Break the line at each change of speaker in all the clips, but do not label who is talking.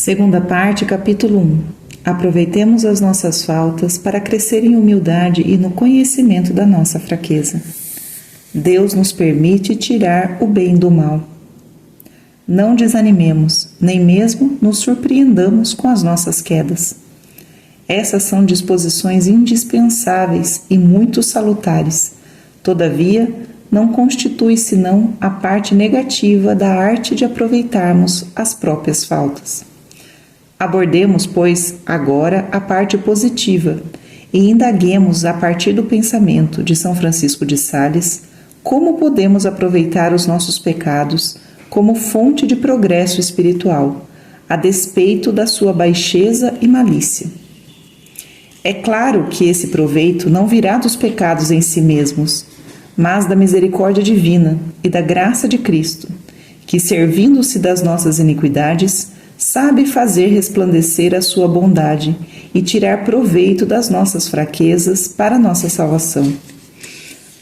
Segunda parte, capítulo 1. Aproveitemos as nossas faltas para crescer em humildade e no conhecimento da nossa fraqueza. Deus nos permite tirar o bem do mal. Não desanimemos, nem mesmo nos surpreendamos com as nossas quedas. Essas são disposições indispensáveis e muito salutares. Todavia, não constitui senão a parte negativa da arte de aproveitarmos as próprias faltas. Abordemos, pois, agora a parte positiva e indaguemos a partir do pensamento de São Francisco de Sales como podemos aproveitar os nossos pecados como fonte de progresso espiritual, a despeito da sua baixeza e malícia. É claro que esse proveito não virá dos pecados em si mesmos, mas da misericórdia divina e da graça de Cristo, que, servindo-se das nossas iniquidades, sabe fazer resplandecer a sua bondade e tirar proveito das nossas fraquezas para nossa salvação.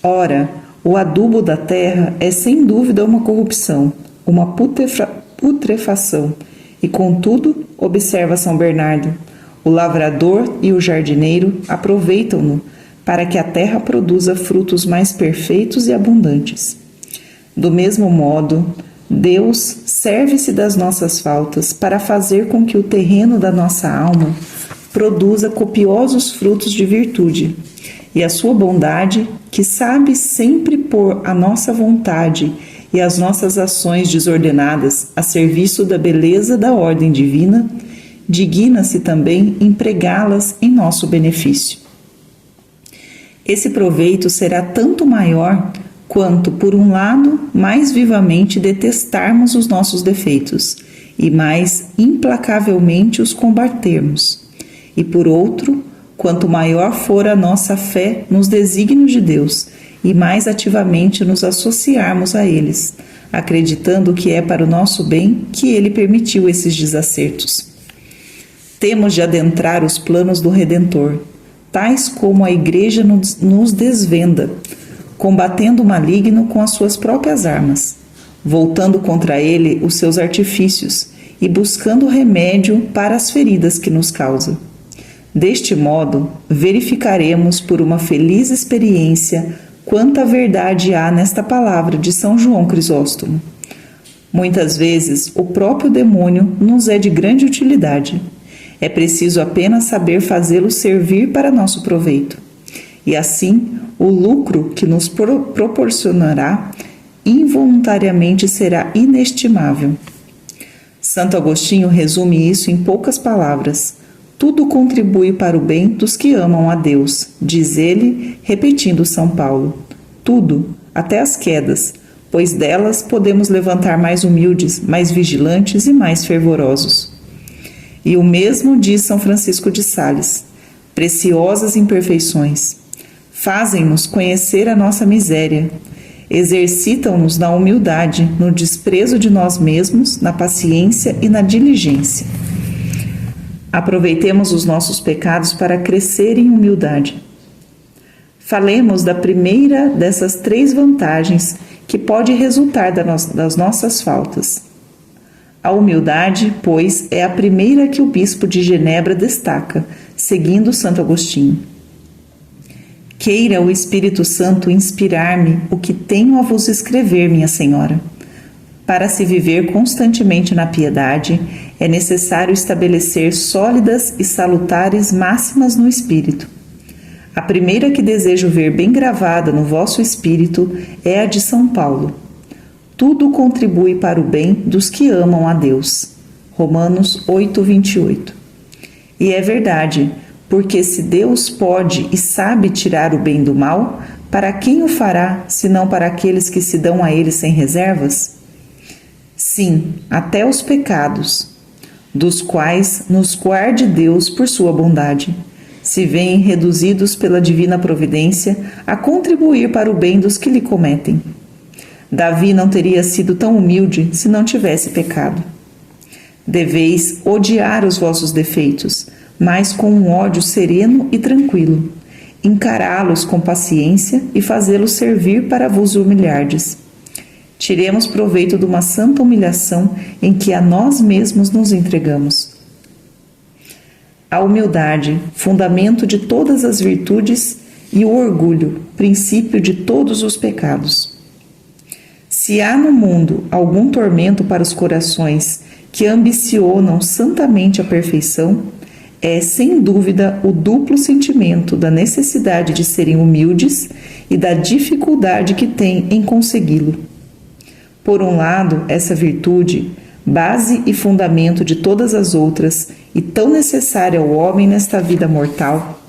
Ora, o adubo da terra é sem dúvida uma corrupção, uma putrefação, e contudo, observa São Bernardo, o lavrador e o jardineiro aproveitam-no para que a terra produza frutos mais perfeitos e abundantes. Do mesmo modo, Deus serve-se das nossas faltas para fazer com que o terreno da nossa alma produza copiosos frutos de virtude, e a sua bondade, que sabe sempre pôr a nossa vontade e as nossas ações desordenadas a serviço da beleza da ordem divina, digna-se também empregá-las em nosso benefício. Esse proveito será tanto maior quanto, por um lado, mais vivamente detestarmos os nossos defeitos e mais implacavelmente os combatermos, e por outro, quanto maior for a nossa fé nos desígnios de Deus e mais ativamente nos associarmos a eles, acreditando que é para o nosso bem que Ele permitiu esses desacertos. Temos de adentrar os planos do Redentor, tais como a Igreja nos desvenda, combatendo o maligno com as suas próprias armas, voltando contra ele os seus artifícios e buscando remédio para as feridas que nos causa. Deste modo, verificaremos por uma feliz experiência quanta verdade há nesta palavra de São João Crisóstomo. Muitas vezes, o próprio demônio nos é de grande utilidade. É preciso apenas saber fazê-lo servir para nosso proveito. E assim, o lucro que nos proporcionará involuntariamente será inestimável. Santo Agostinho resume isso em poucas palavras. Tudo contribui para o bem dos que amam a Deus, diz ele, repetindo São Paulo. Tudo, até as quedas, pois delas podemos levantar mais humildes, mais vigilantes e mais fervorosos. E o mesmo diz São Francisco de Sales. Preciosas imperfeições fazem-nos conhecer a nossa miséria, exercitam-nos na humildade, no desprezo de nós mesmos, na paciência e na diligência. Aproveitemos os nossos pecados para crescer em humildade. Falemos da primeira dessas três vantagens que pode resultar das nossas faltas. A humildade, pois, é a primeira que o bispo de Genebra destaca, seguindo Santo Agostinho. Queira o Espírito Santo inspirar-me o que tenho a vos escrever, minha Senhora. Para se viver constantemente na piedade, é necessário estabelecer sólidas e salutares máximas no espírito. A primeira que desejo ver bem gravada no vosso espírito é a de São Paulo. Tudo contribui para o bem dos que amam a Deus. Romanos 8:28. E é verdade, porque se Deus pode e sabe tirar o bem do mal, para quem o fará, senão para aqueles que se dão a ele sem reservas? Sim, até os pecados, dos quais nos guarde Deus por sua bondade, se veem reduzidos pela divina providência a contribuir para o bem dos que lhe cometem. Davi não teria sido tão humilde se não tivesse pecado. Deveis odiar os vossos defeitos, mas com um ódio sereno e tranquilo, encará-los com paciência e fazê-los servir para vos humilhardes. Tiremos proveito de uma santa humilhação em que a nós mesmos nos entregamos. a humildade, fundamento de todas as virtudes, e o orgulho, princípio de todos os pecados. Se há no mundo algum tormento para os corações que ambicionam santamente a perfeição, é sem dúvida o duplo sentimento da necessidade de serem humildes e da dificuldade que têm em consegui-lo. Por um lado, essa virtude, base e fundamento de todas as outras e tão necessária ao homem nesta vida mortal,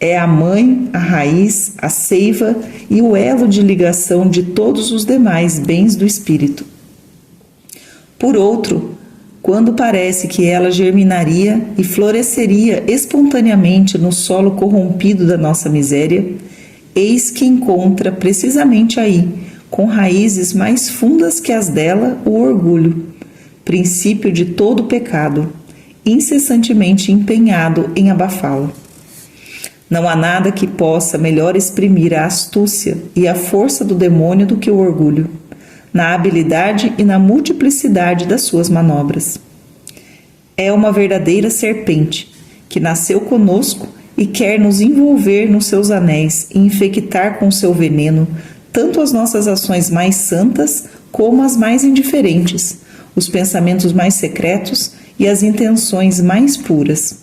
é a mãe, a raiz, a seiva e o elo de ligação de todos os demais bens do espírito. Por outro, quando parece que ela germinaria e floresceria espontaneamente no solo corrompido da nossa miséria, eis que encontra precisamente aí, com raízes mais fundas que as dela, o orgulho, princípio de todo pecado, incessantemente empenhado em abafá-la. Não há nada que possa melhor exprimir a astúcia e a força do demônio do que o orgulho, na habilidade e na multiplicidade das suas manobras. É uma verdadeira serpente, que nasceu conosco e quer nos envolver nos seus anéis e infectar com seu veneno tanto as nossas ações mais santas como as mais indiferentes, os pensamentos mais secretos e as intenções mais puras.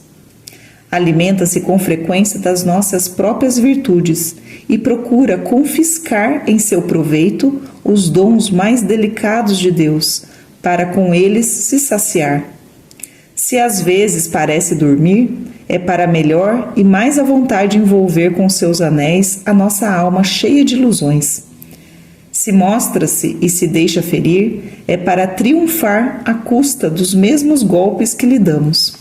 Alimenta-se com frequência das nossas próprias virtudes e procura confiscar em seu proveito os dons mais delicados de Deus, para com eles se saciar. Se às vezes parece dormir, é para melhor e mais à vontade envolver com seus anéis a nossa alma cheia de ilusões. Se mostra-se e se deixa ferir, é para triunfar à custa dos mesmos golpes que lhe damos.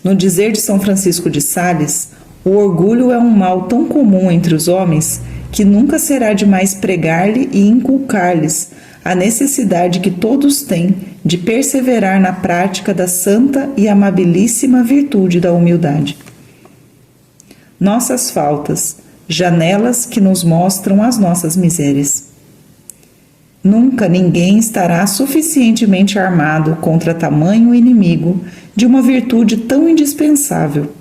No dizer de São Francisco de Sales, o orgulho é um mal tão comum entre os homens que nunca será demais pregar-lhe e inculcar-lhes a necessidade que todos têm de perseverar na prática da santa e amabilíssima virtude da humildade. Nossas faltas, janelas que nos mostram as nossas misérias. Nunca ninguém estará suficientemente armado contra tamanho inimigo de uma virtude tão indispensável,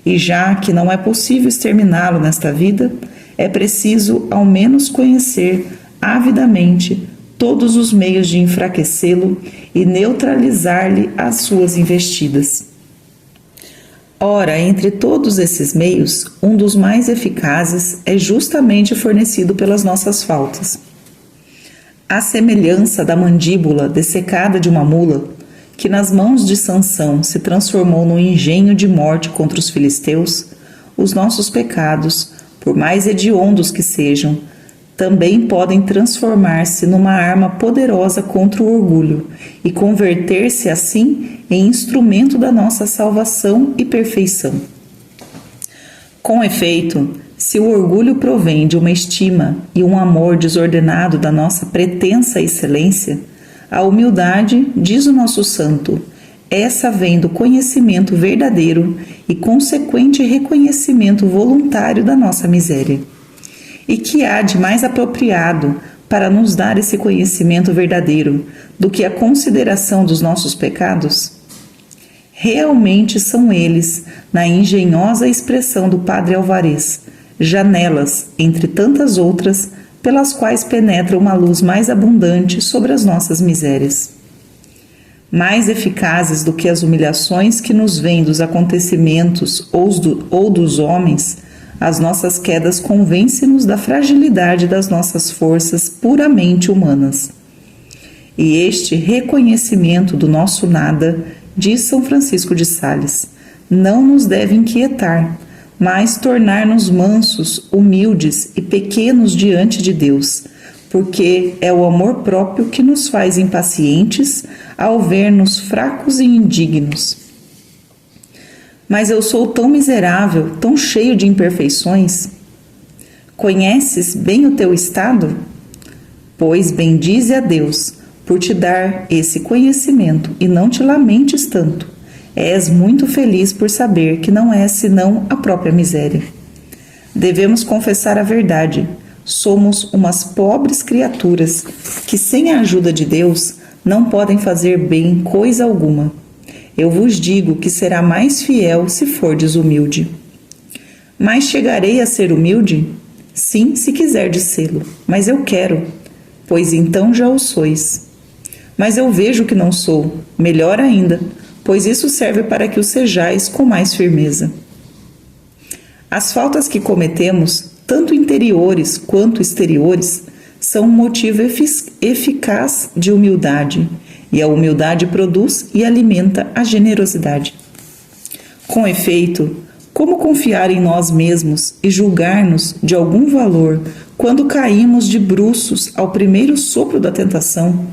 e já que não é possível exterminá-lo nesta vida, é preciso ao menos conhecer avidamente todos os meios de enfraquecê-lo e neutralizar-lhe as suas investidas. Ora, entre todos esses meios, um dos mais eficazes é justamente fornecido pelas nossas faltas. À semelhança da mandíbula dessecada de uma mula, que nas mãos de Sansão se transformou num engenho de morte contra os filisteus, os nossos pecados, por mais hediondos que sejam, também podem transformar-se numa arma poderosa contra o orgulho e converter-se assim em instrumento da nossa salvação e perfeição. Com efeito, se o orgulho provém de uma estima e um amor desordenado da nossa pretensa excelência, a humildade, diz o nosso santo, essa vem do conhecimento verdadeiro e consequente reconhecimento voluntário da nossa miséria. E que há de mais apropriado para nos dar esse conhecimento verdadeiro do que a consideração dos nossos pecados? Realmente são eles, na engenhosa expressão do Padre Alvarez, janelas, entre tantas outras, pelas quais penetra uma luz mais abundante sobre as nossas misérias. Mais eficazes do que as humilhações que nos vêm dos acontecimentos ou dos homens, as nossas quedas convencem-nos da fragilidade das nossas forças puramente humanas. E este reconhecimento do nosso nada, diz São Francisco de Sales, não nos deve inquietar, mas tornar-nos mansos, humildes e pequenos diante de Deus, porque é o amor próprio que nos faz impacientes ao ver-nos fracos e indignos. Mas eu sou tão miserável, tão cheio de imperfeições. Conheces bem o teu estado? Pois bendize a Deus por te dar esse conhecimento e não te lamentes tanto. És muito feliz por saber que não és senão a própria miséria. Devemos confessar a verdade. Somos umas pobres criaturas que, sem a ajuda de Deus, não podem fazer bem coisa alguma. Eu vos digo que será mais fiel se fordes humilde. Mas chegarei a ser humilde? Sim, se quiserdes sê-lo, mas eu quero, pois então já o sois. Mas eu vejo que não sou, melhor ainda, pois isso serve para que o sejais com mais firmeza. As faltas que cometemos, tanto interiores quanto exteriores, são um motivo eficaz de humildade, e a humildade produz e alimenta a generosidade. Com efeito, como confiar em nós mesmos e julgar-nos de algum valor quando caímos de bruços ao primeiro sopro da tentação,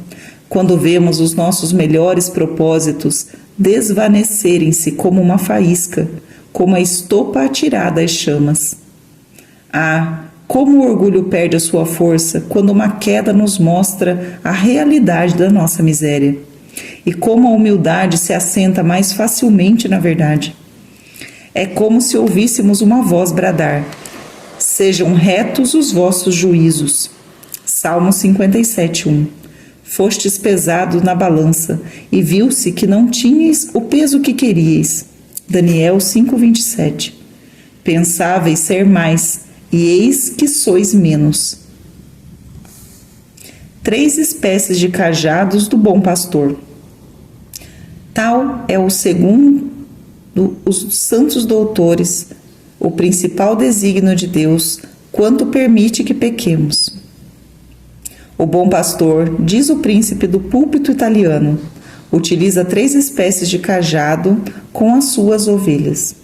quando vemos os nossos melhores propósitos desvanecerem-se como uma faísca, como a estopa atirada às chamas? Ah, como o orgulho perde a sua força quando uma queda nos mostra a realidade da nossa miséria, e como a humildade se assenta mais facilmente na verdade. É como se ouvíssemos uma voz bradar: sejam retos os vossos juízos. Salmo 57:1. Fostes pesados na balança, e viu-se que não tinhais o peso que queríeis. Daniel 5:27. Pensáveis ser mais, e eis que sois menos. 3 espécies de cajados do bom pastor. Tal é o segundo os santos doutores, o principal desígnio de Deus, quanto permite que pequemos. O bom pastor, diz o príncipe do púlpito italiano, utiliza 3 espécies de cajado com as suas ovelhas.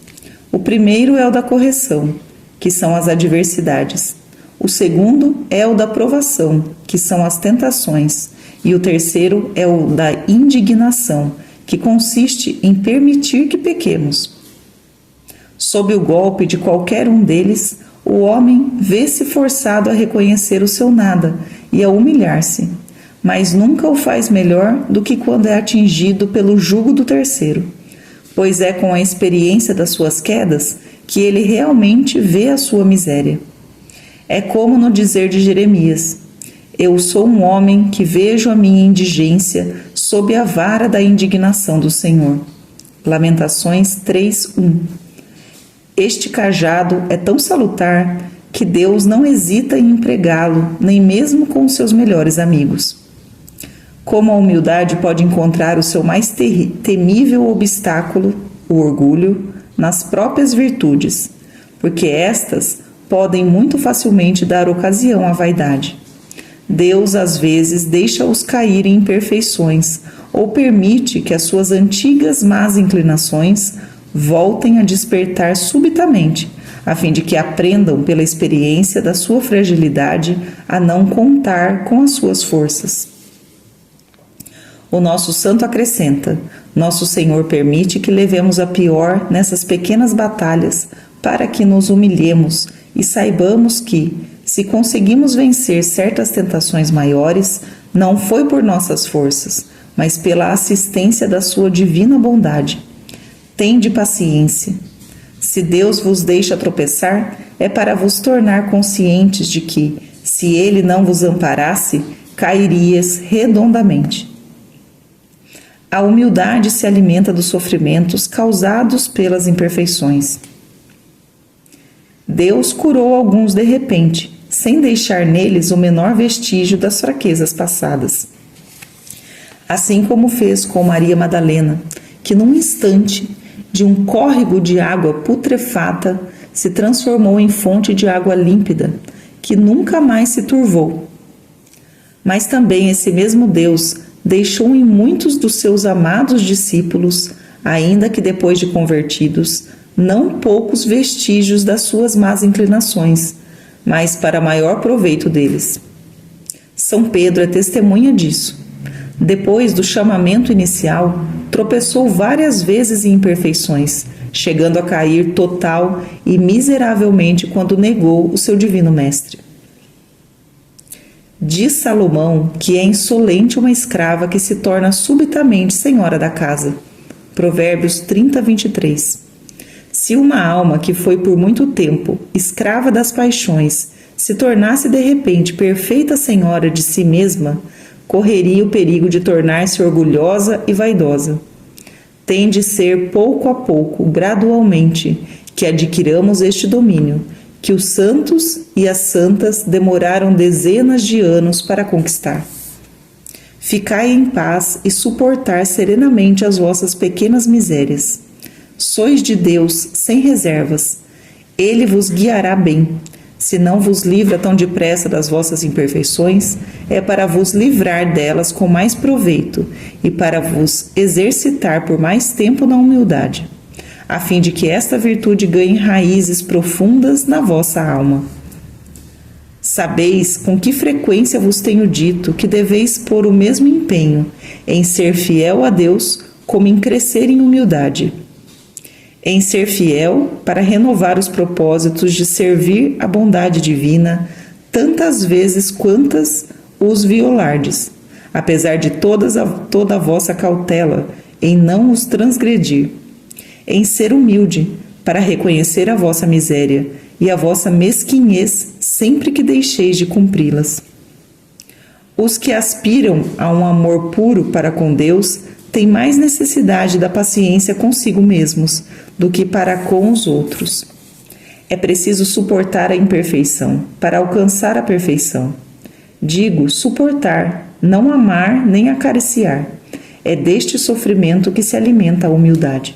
O primeiro é o da correção, que são as adversidades. O segundo é o da provação, que são as tentações. E o terceiro é o da indignação, que consiste em permitir que pequemos. Sob o golpe de qualquer um deles, o homem vê-se forçado a reconhecer o seu nada e a humilhar-se, mas nunca o faz melhor do que quando é atingido pelo jugo do terceiro, pois é com a experiência das suas quedas que ele realmente vê a sua miséria. É como no dizer de Jeremias: eu sou um homem que vejo a minha indigência sob a vara da indignação do Senhor. Lamentações 3:1. Este cajado é tão salutar que Deus não hesita em empregá-lo, nem mesmo com os seus melhores amigos. Como a humildade pode encontrar o seu mais temível obstáculo, o orgulho, nas próprias virtudes, porque estas podem muito facilmente dar ocasião à vaidade. Deus, às vezes, deixa-os cair em imperfeições ou permite que as suas antigas más inclinações voltem a despertar subitamente, a fim de que aprendam pela experiência da sua fragilidade a não contar com as suas forças. O nosso santo acrescenta: nosso Senhor permite que levemos a pior nessas pequenas batalhas para que nos humilhemos e saibamos que, se conseguimos vencer certas tentações maiores, não foi por nossas forças, mas pela assistência da sua divina bondade. Tende paciência. Se Deus vos deixa tropeçar, é para vos tornar conscientes de que, se Ele não vos amparasse, cairias redondamente. A humildade se alimenta dos sofrimentos causados pelas imperfeições. Deus curou alguns de repente, sem deixar neles o menor vestígio das fraquezas passadas. Assim como fez com Maria Madalena, que num instante, de um córrego de água putrefata, se transformou em fonte de água límpida, que nunca mais se turvou. Mas também esse mesmo Deus deixou em muitos dos seus amados discípulos, ainda que depois de convertidos, não poucos vestígios das suas más inclinações, mas para maior proveito deles. São Pedro é testemunha disso. Depois do chamamento inicial, tropeçou várias vezes em imperfeições, chegando a cair total e miseravelmente quando negou o seu divino mestre. Diz Salomão que é insolente uma escrava que se torna subitamente senhora da casa. Provérbios 30:23. Se uma alma que foi por muito tempo escrava das paixões se tornasse de repente perfeita senhora de si mesma, correria o perigo de tornar-se orgulhosa e vaidosa. Tem de ser pouco a pouco, gradualmente, que adquiramos este domínio, que os santos e as santas demoraram dezenas de anos para conquistar. Ficai em paz e suportar serenamente as vossas pequenas misérias. Sois de Deus sem reservas. Ele vos guiará bem. Se não vos livra tão depressa das vossas imperfeições, é para vos livrar delas com mais proveito e para vos exercitar por mais tempo na humildade, a fim de que esta virtude ganhe raízes profundas na vossa alma. Sabeis com que frequência vos tenho dito que deveis pôr o mesmo empenho em ser fiel a Deus como em crescer em humildade. Em ser fiel para renovar os propósitos de servir a bondade divina tantas vezes quantas os violardes, apesar de toda a vossa cautela em não os transgredir. Em ser humilde para reconhecer a vossa miséria e a vossa mesquinhez sempre que deixeis de cumpri-las. Os que aspiram a um amor puro para com Deus têm mais necessidade da paciência consigo mesmos do que para com os outros. É preciso suportar a imperfeição para alcançar a perfeição. Digo suportar, não amar nem acariciar. É deste sofrimento que se alimenta a humildade.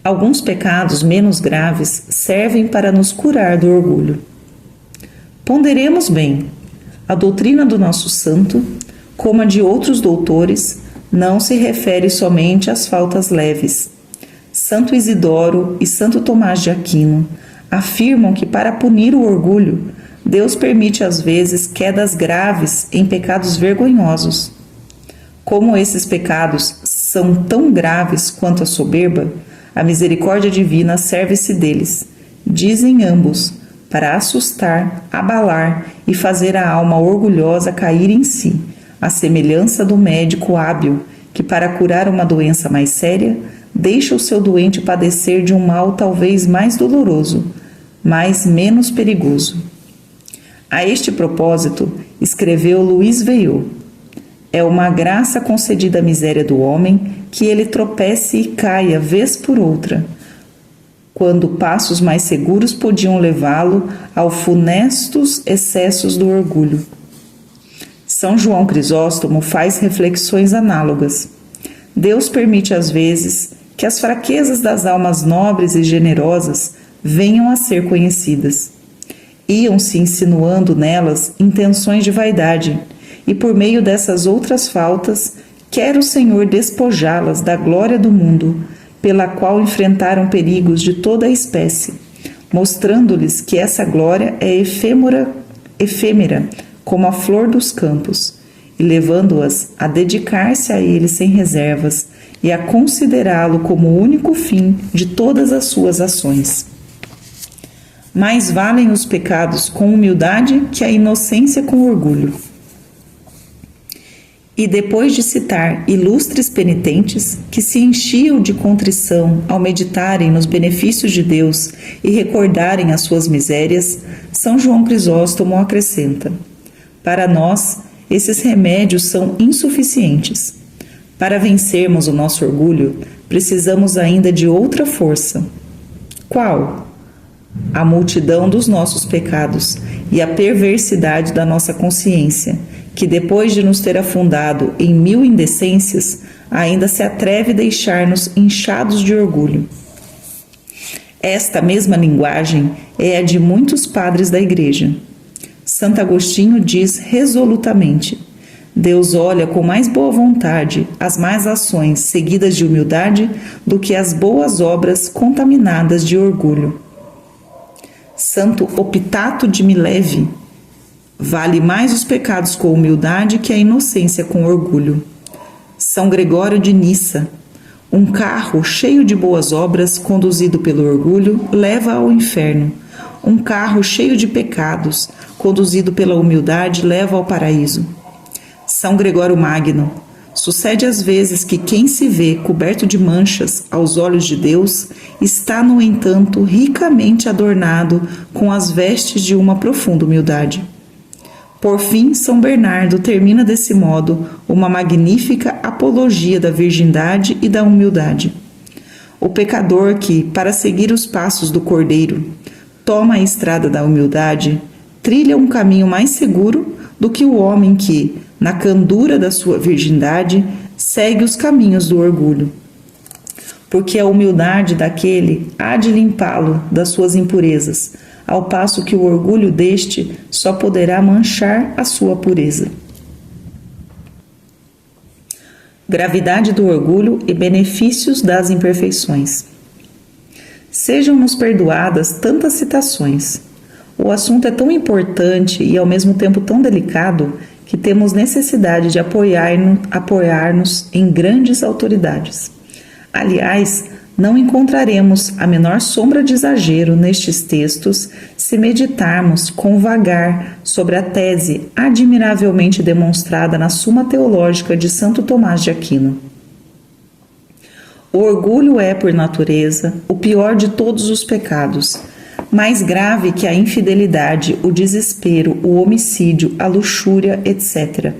Alguns pecados menos graves servem para nos curar do orgulho. Ponderemos bem, a doutrina do nosso santo, como a de outros doutores, não se refere somente às faltas leves. Santo Isidoro e Santo Tomás de Aquino afirmam que para punir o orgulho, Deus permite às vezes quedas graves em pecados vergonhosos. Como esses pecados são tão graves quanto a soberba, a misericórdia divina serve-se deles, dizem ambos, para assustar, abalar e fazer a alma orgulhosa cair em si, à semelhança do médico hábil que, para curar uma doença mais séria, deixa o seu doente padecer de um mal talvez mais doloroso, mas menos perigoso. A este propósito, escreveu Luiz Veuillot: é uma graça concedida à miséria do homem que ele tropece e caia vez por outra, quando passos mais seguros podiam levá-lo aos funestos excessos do orgulho. São João Crisóstomo faz reflexões análogas. Deus permite às vezes que as fraquezas das almas nobres e generosas venham a ser conhecidas. Iam-se insinuando nelas intenções de vaidade, e por meio dessas outras faltas, quer o Senhor despojá-las da glória do mundo, pela qual enfrentaram perigos de toda a espécie, mostrando-lhes que essa glória é efêmera, como a flor dos campos, e levando-as a dedicar-se a Ele sem reservas e a considerá-lo como o único fim de todas as suas ações. Mais valem os pecados com humildade que a inocência com orgulho. E depois de citar ilustres penitentes que se enchiam de contrição ao meditarem nos benefícios de Deus e recordarem as suas misérias, São João Crisóstomo acrescenta: para nós, esses remédios são insuficientes. Para vencermos o nosso orgulho, precisamos ainda de outra força. Qual? A multidão dos nossos pecados e a perversidade da nossa consciência, que depois de nos ter afundado em 1000 indecências, ainda se atreve a deixar-nos inchados de orgulho. Esta mesma linguagem é a de muitos padres da Igreja. Santo Agostinho diz resolutamente: Deus olha com mais boa vontade as más ações seguidas de humildade do que as boas obras contaminadas de orgulho. Santo Optato de Mileve: vale mais os pecados com humildade que a inocência com orgulho. São Gregório de Nissa: um carro cheio de boas obras conduzido pelo orgulho leva ao inferno. Um carro cheio de pecados conduzido pela humildade leva ao paraíso. São Gregório Magno: sucede às vezes que quem se vê coberto de manchas aos olhos de Deus está, no entanto, ricamente adornado com as vestes de uma profunda humildade. Por fim, São Bernardo termina desse modo uma magnífica apologia da virgindade e da humildade. O pecador que, para seguir os passos do Cordeiro, toma a estrada da humildade, trilha um caminho mais seguro do que o homem que, na candura da sua virgindade, segue os caminhos do orgulho. Porque a humildade daquele há de limpá-lo das suas impurezas, ao passo que o orgulho deste só poderá manchar a sua pureza. Gravidade do orgulho e benefícios das imperfeições. Sejam-nos perdoadas tantas citações. O assunto é tão importante e ao mesmo tempo tão delicado que temos necessidade de apoiar-nos em grandes autoridades. Aliás, não encontraremos a menor sombra de exagero nestes textos se meditarmos com vagar sobre a tese admiravelmente demonstrada na Suma Teológica de Santo Tomás de Aquino. O orgulho é, por natureza, o pior de todos os pecados, mais grave que a infidelidade, o desespero, o homicídio, a luxúria, etc.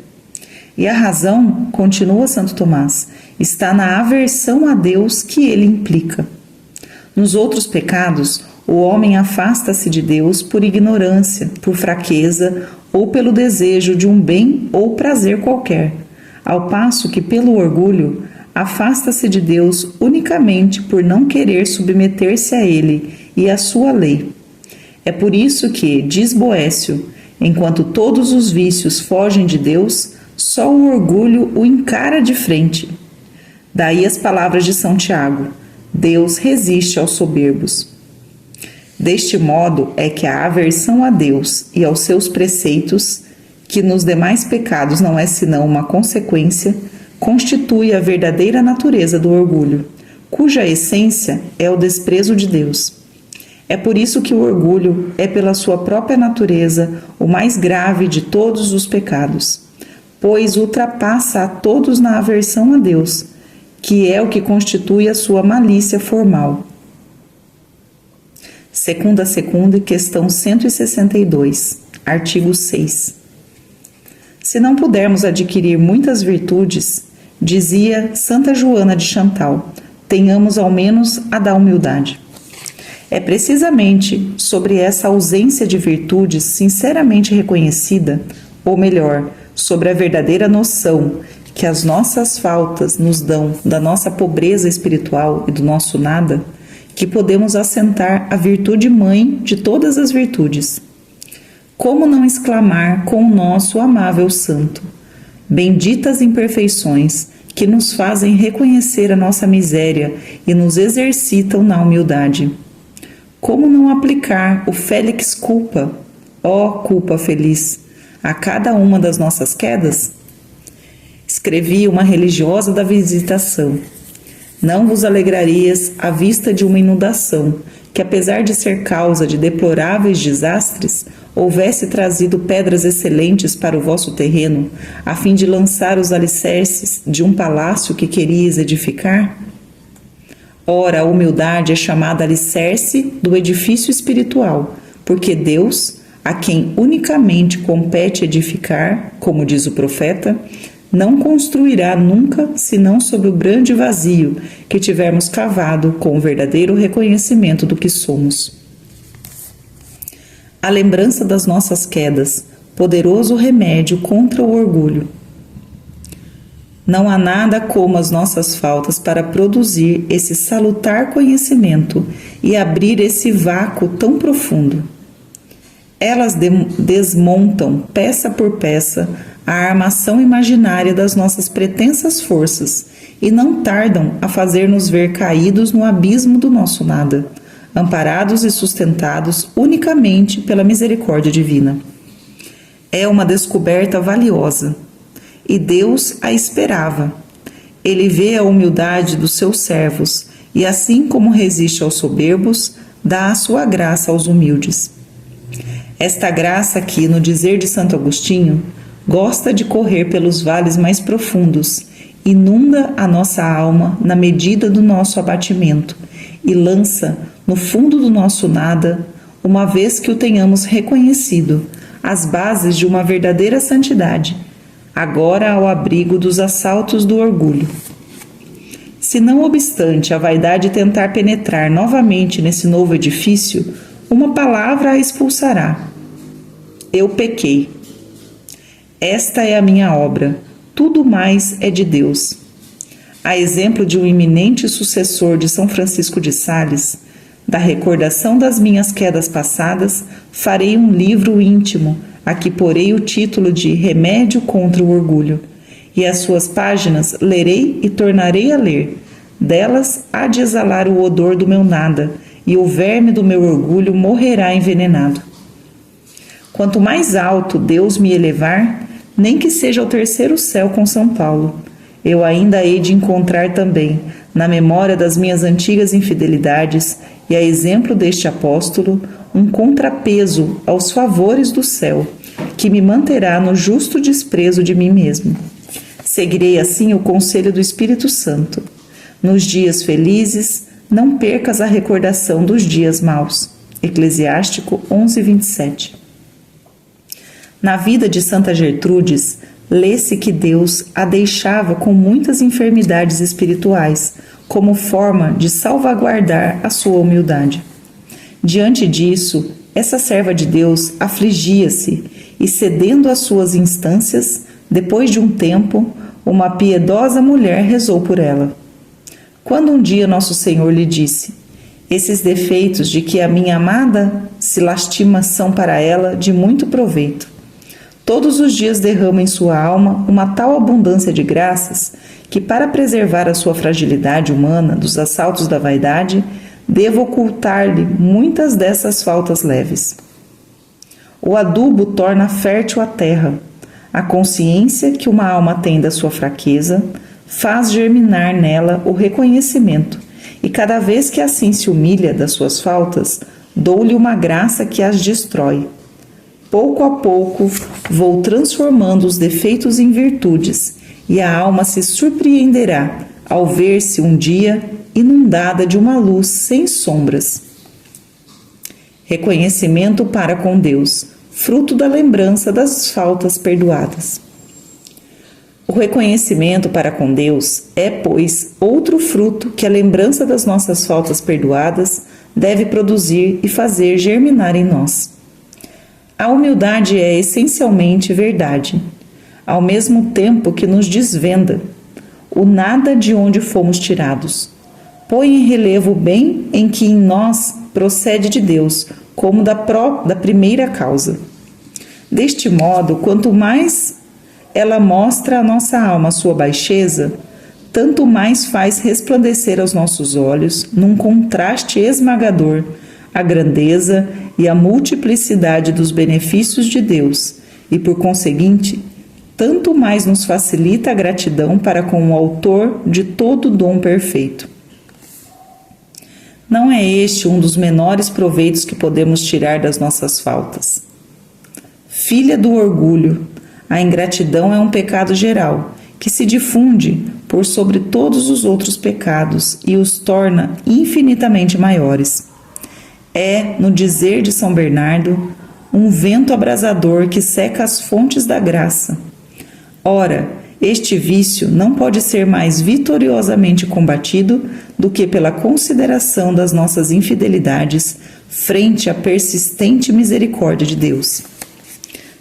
E a razão, continua Santo Tomás, está na aversão a Deus que ele implica. Nos outros pecados, o homem afasta-se de Deus por ignorância, por fraqueza ou pelo desejo de um bem ou prazer qualquer, ao passo que, pelo orgulho, afasta-se de Deus unicamente por não querer submeter-se a ele e à sua lei. É por isso que, diz Boécio, enquanto todos os vícios fogem de Deus, só o orgulho o encara de frente. Daí as palavras de São Tiago: Deus resiste aos soberbos. Deste modo é que a aversão a Deus e aos seus preceitos, que nos demais pecados não é senão uma consequência, constitui a verdadeira natureza do orgulho, cuja essência é o desprezo de Deus. É por isso que o orgulho é, pela sua própria natureza, o mais grave de todos os pecados, pois ultrapassa a todos na aversão a Deus, que é o que constitui a sua malícia formal. Secunda, questão 162, artigo 6. Se não pudermos adquirir muitas virtudes, dizia Santa Joana de Chantal, tenhamos ao menos a da humildade. É precisamente sobre essa ausência de virtudes sinceramente reconhecida, ou melhor, sobre a verdadeira noção que as nossas faltas nos dão da nossa pobreza espiritual e do nosso nada, que podemos assentar a virtude mãe de todas as virtudes. Como não exclamar com o nosso amável santo: benditas imperfeições que nos fazem reconhecer a nossa miséria e nos exercitam na humildade. Como não aplicar o Felix culpa, ó culpa feliz, a cada uma das nossas quedas? Escrevi uma religiosa da Visitação. Não vos alegrarias à vista de uma inundação, que apesar de ser causa de deploráveis desastres, houvesse trazido pedras excelentes para o vosso terreno, a fim de lançar os alicerces de um palácio que querias edificar? Ora, a humildade é chamada alicerce do edifício espiritual, porque Deus, a quem unicamente compete edificar, como diz o profeta, não construirá nunca senão sobre o grande vazio que tivermos cavado com o verdadeiro reconhecimento do que somos. A lembrança das nossas quedas, poderoso remédio contra o orgulho. Não há nada como as nossas faltas para produzir esse salutar conhecimento e abrir esse vácuo tão profundo. Elas desmontam, peça por peça, a armação imaginária das nossas pretensas forças e não tardam a fazer-nos ver caídos no abismo do nosso nada, amparados e sustentados unicamente pela misericórdia divina. É uma descoberta valiosa, e Deus a esperava. Ele vê a humildade dos seus servos e, assim como resiste aos soberbos, dá a sua graça aos humildes. Esta graça que, no dizer de Santo Agostinho, gosta de correr pelos vales mais profundos, inunda a nossa alma na medida do nosso abatimento e lança no fundo do nosso nada, uma vez que o tenhamos reconhecido, as bases de uma verdadeira santidade, agora ao abrigo dos assaltos do orgulho. Se não obstante a vaidade tentar penetrar novamente nesse novo edifício, uma palavra a expulsará: eu pequei. Esta é a minha obra, tudo mais é de Deus. A exemplo de um iminente sucessor de São Francisco de Sales, da recordação das minhas quedas passadas, farei um livro íntimo, a que porei o título de Remédio contra o Orgulho, e as suas páginas lerei e tornarei a ler. Delas há de exalar o odor do meu nada, e o verme do meu orgulho morrerá envenenado. Quanto mais alto Deus me elevar, nem que seja o terceiro céu com São Paulo, eu ainda hei de encontrar também, na memória das minhas antigas infidelidades e a exemplo deste apóstolo, um contrapeso aos favores do céu, que me manterá no justo desprezo de mim mesmo. Seguirei assim o conselho do Espírito Santo. Nos dias felizes, não percas a recordação dos dias maus. Eclesiástico 11:27. Na vida de Santa Gertrudes, lê-se que Deus a deixava com muitas enfermidades espirituais, como forma de salvaguardar a sua humildade. Diante disso, essa serva de Deus afligia-se e, cedendo às suas instâncias, depois de um tempo, uma piedosa mulher rezou por ela. Quando um dia Nosso Senhor lhe disse: esses defeitos de que a minha amada se lastima são para ela de muito proveito. Todos os dias derrama em sua alma uma tal abundância de graças que, para preservar a sua fragilidade humana dos assaltos da vaidade, devo ocultar-lhe muitas dessas faltas leves. O adubo torna fértil a terra. A consciência que uma alma tem da sua fraqueza faz germinar nela o reconhecimento, e cada vez que assim se humilha das suas faltas, dou-lhe uma graça que as destrói. Pouco a pouco vou transformando os defeitos em virtudes, e a alma se surpreenderá ao ver-se um dia inundada de uma luz sem sombras. Reconhecimento para com Deus, fruto da lembrança das faltas perdoadas. O reconhecimento para com Deus é, pois, outro fruto que a lembrança das nossas faltas perdoadas deve produzir e fazer germinar em nós. A humildade é essencialmente verdade, ao mesmo tempo que nos desvenda o nada de onde fomos tirados. Põe em relevo o bem em que em nós procede de Deus, como da primeira causa. Deste modo, quanto mais ela mostra à nossa alma sua baixeza, tanto mais faz resplandecer aos nossos olhos, num contraste esmagador, a grandeza e a multiplicidade dos benefícios de Deus, e por conseguinte, tanto mais nos facilita a gratidão para com o Autor de todo dom perfeito. Não é este um dos menores proveitos que podemos tirar das nossas faltas. Filha do orgulho, a ingratidão é um pecado geral, que se difunde por sobre todos os outros pecados e os torna infinitamente maiores. É, no dizer de São Bernardo, um vento abrasador que seca as fontes da graça. Ora, este vício não pode ser mais vitoriosamente combatido do que pela consideração das nossas infidelidades frente à persistente misericórdia de Deus.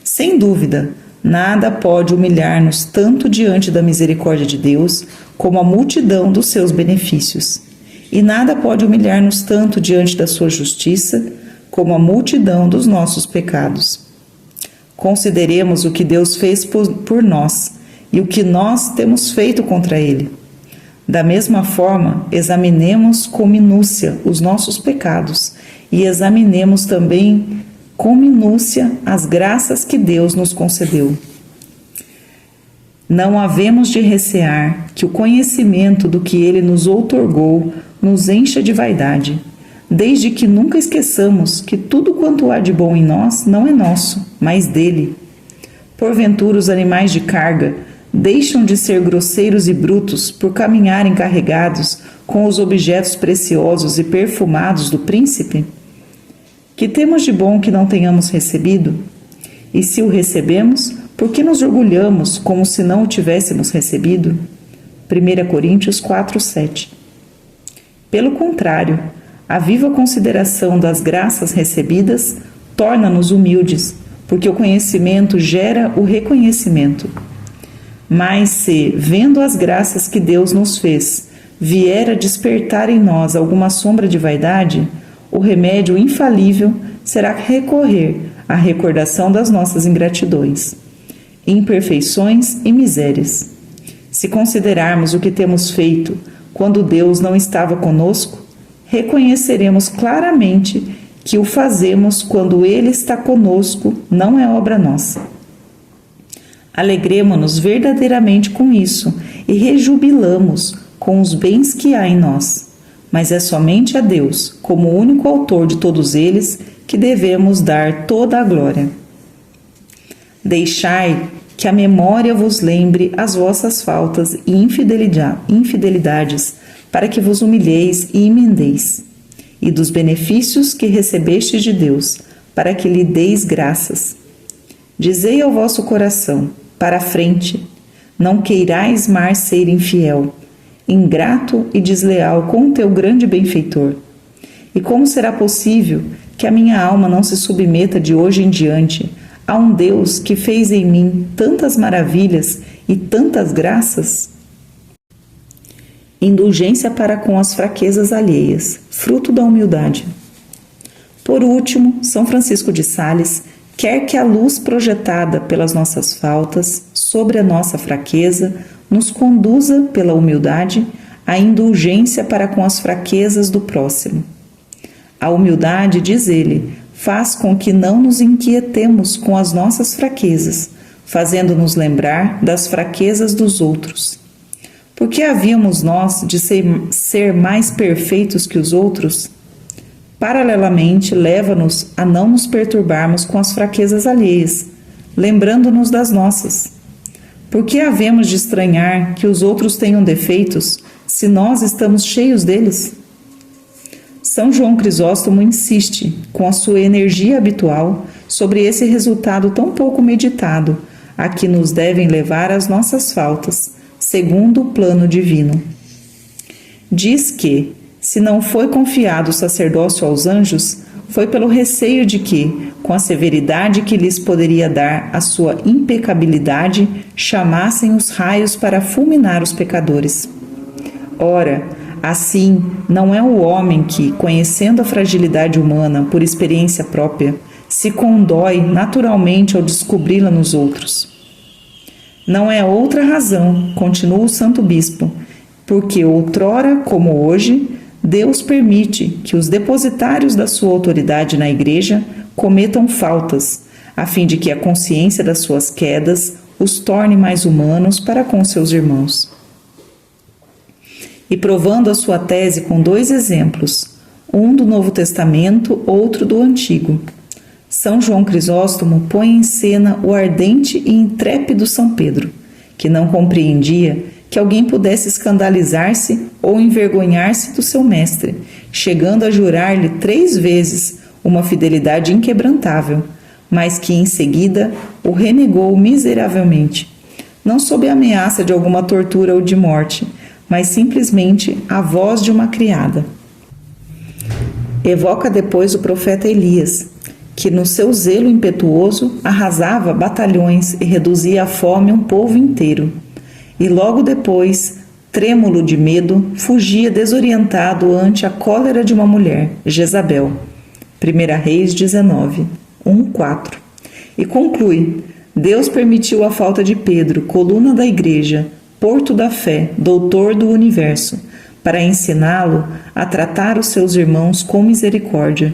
Sem dúvida, nada pode humilhar-nos tanto diante da misericórdia de Deus como a multidão dos seus benefícios. E nada pode humilhar-nos tanto diante da sua justiça como a multidão dos nossos pecados. Consideremos o que Deus fez por nós e o que nós temos feito contra Ele. Da mesma forma, examinemos com minúcia os nossos pecados e examinemos também com minúcia as graças que Deus nos concedeu. Não havemos de recear que o conhecimento do que Ele nos outorgou nos encha de vaidade, desde que nunca esqueçamos que tudo quanto há de bom em nós não é nosso, mas dele. Porventura os animais de carga deixam de ser grosseiros e brutos por caminharem carregados com os objetos preciosos e perfumados do príncipe? Que temos de bom que não tenhamos recebido? E se o recebemos, por que nos orgulhamos como se não o tivéssemos recebido? 1 Coríntios 4:7. Pelo contrário, a viva consideração das graças recebidas torna-nos humildes, porque o conhecimento gera o reconhecimento. Mas se, vendo as graças que Deus nos fez, vier a despertar em nós alguma sombra de vaidade, o remédio infalível será recorrer à recordação das nossas ingratidões, imperfeições e misérias. Se considerarmos o que temos feito quando Deus não estava conosco, reconheceremos claramente que o fazemos quando Ele está conosco, não é obra nossa. Alegremo-nos verdadeiramente com isso e rejubilamos com os bens que há em nós, mas é somente a Deus, como único autor de todos eles, que devemos dar toda a glória. Deixai que a memória vos lembre as vossas faltas e infidelidades, para que vos humilheis e emendeis, e dos benefícios que recebestes de Deus, para que lhe deis graças. Dizei ao vosso coração, para a frente, não queirais mais ser infiel, ingrato e desleal com o teu grande benfeitor. E como será possível que a minha alma não se submeta de hoje em diante a um Deus que fez em mim tantas maravilhas e tantas graças? Indulgência para com as fraquezas alheias, fruto da humildade. Por último, São Francisco de Sales quer que a luz projetada pelas nossas faltas sobre a nossa fraqueza nos conduza pela humildade à indulgência para com as fraquezas do próximo. A humildade, diz ele, faz com que não nos inquietemos com as nossas fraquezas, fazendo-nos lembrar das fraquezas dos outros. Por que havíamos nós de ser mais perfeitos que os outros? Paralelamente, leva-nos a não nos perturbarmos com as fraquezas alheias, lembrando-nos das nossas. Por que havemos de estranhar que os outros tenham defeitos, se nós estamos cheios deles? São João Crisóstomo insiste, com a sua energia habitual, sobre esse resultado tão pouco meditado, a que nos devem levar as nossas faltas, segundo o plano divino. Diz que, se não foi confiado o sacerdócio aos anjos, foi pelo receio de que, com a severidade que lhes poderia dar a sua impecabilidade, chamassem os raios para fulminar os pecadores. Ora, assim, não é o homem que, conhecendo a fragilidade humana por experiência própria, se condói naturalmente ao descobri-la nos outros. Não é outra razão, continua o Santo Bispo, porque outrora, como hoje, Deus permite que os depositários da sua autoridade na Igreja cometam faltas, a fim de que a consciência das suas quedas os torne mais humanos para com seus irmãos. E provando a sua tese com dois exemplos, um do Novo Testamento, outro do Antigo, São João Crisóstomo põe em cena o ardente e intrépido São Pedro, que não compreendia que alguém pudesse escandalizar-se ou envergonhar-se do seu mestre, chegando a jurar-lhe 3 vezes uma fidelidade inquebrantável, mas que em seguida o renegou miseravelmente, não sob a ameaça de alguma tortura ou de morte, mas simplesmente a voz de uma criada. Evoca depois o profeta Elias, que no seu zelo impetuoso arrasava batalhões e reduzia à fome um povo inteiro. E logo depois, trêmulo de medo, fugia desorientado ante a cólera de uma mulher, Jezabel. 1 Reis 19, 1-4. E conclui: Deus permitiu a falta de Pedro, coluna da igreja, porto da fé, doutor do universo, para ensiná-lo a tratar os seus irmãos com misericórdia.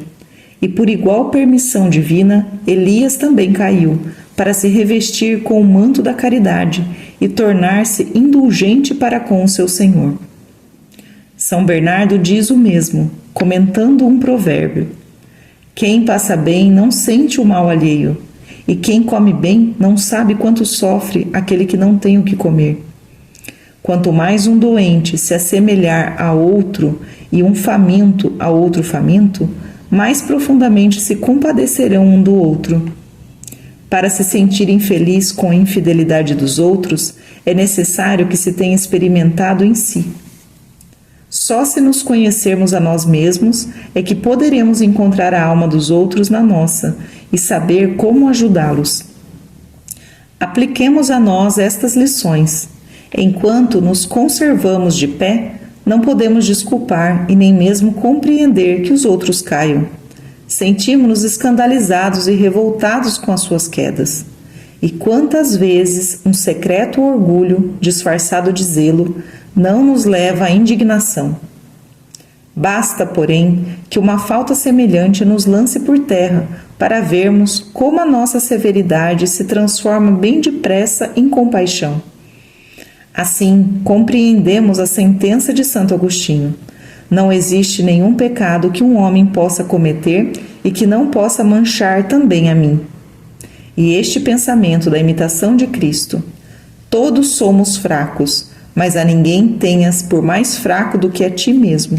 E por igual permissão divina, Elias também caiu, para se revestir com o manto da caridade e tornar-se indulgente para com o seu Senhor. São Bernardo diz o mesmo, comentando um provérbio: quem passa bem não sente o mal alheio, e quem come bem não sabe quanto sofre aquele que não tem o que comer. Quanto mais um doente se assemelhar a outro e um faminto a outro faminto, mais profundamente se compadecerão um do outro. Para se sentir infeliz com a infidelidade dos outros, é necessário que se tenha experimentado em si. Só se nos conhecermos a nós mesmos é que poderemos encontrar a alma dos outros na nossa e saber como ajudá-los. Apliquemos a nós estas lições. Enquanto nos conservamos de pé, não podemos desculpar e nem mesmo compreender que os outros caiam. Sentimos-nos escandalizados e revoltados com as suas quedas. E quantas vezes um secreto orgulho, disfarçado de zelo, não nos leva à indignação. Basta, porém, que uma falta semelhante nos lance por terra para vermos como a nossa severidade se transforma bem depressa em compaixão. Assim, compreendemos a sentença de Santo Agostinho. Não existe nenhum pecado que um homem possa cometer e que não possa manchar também a mim. E este pensamento da imitação de Cristo: todos somos fracos, mas a ninguém tenhas por mais fraco do que a ti mesmo.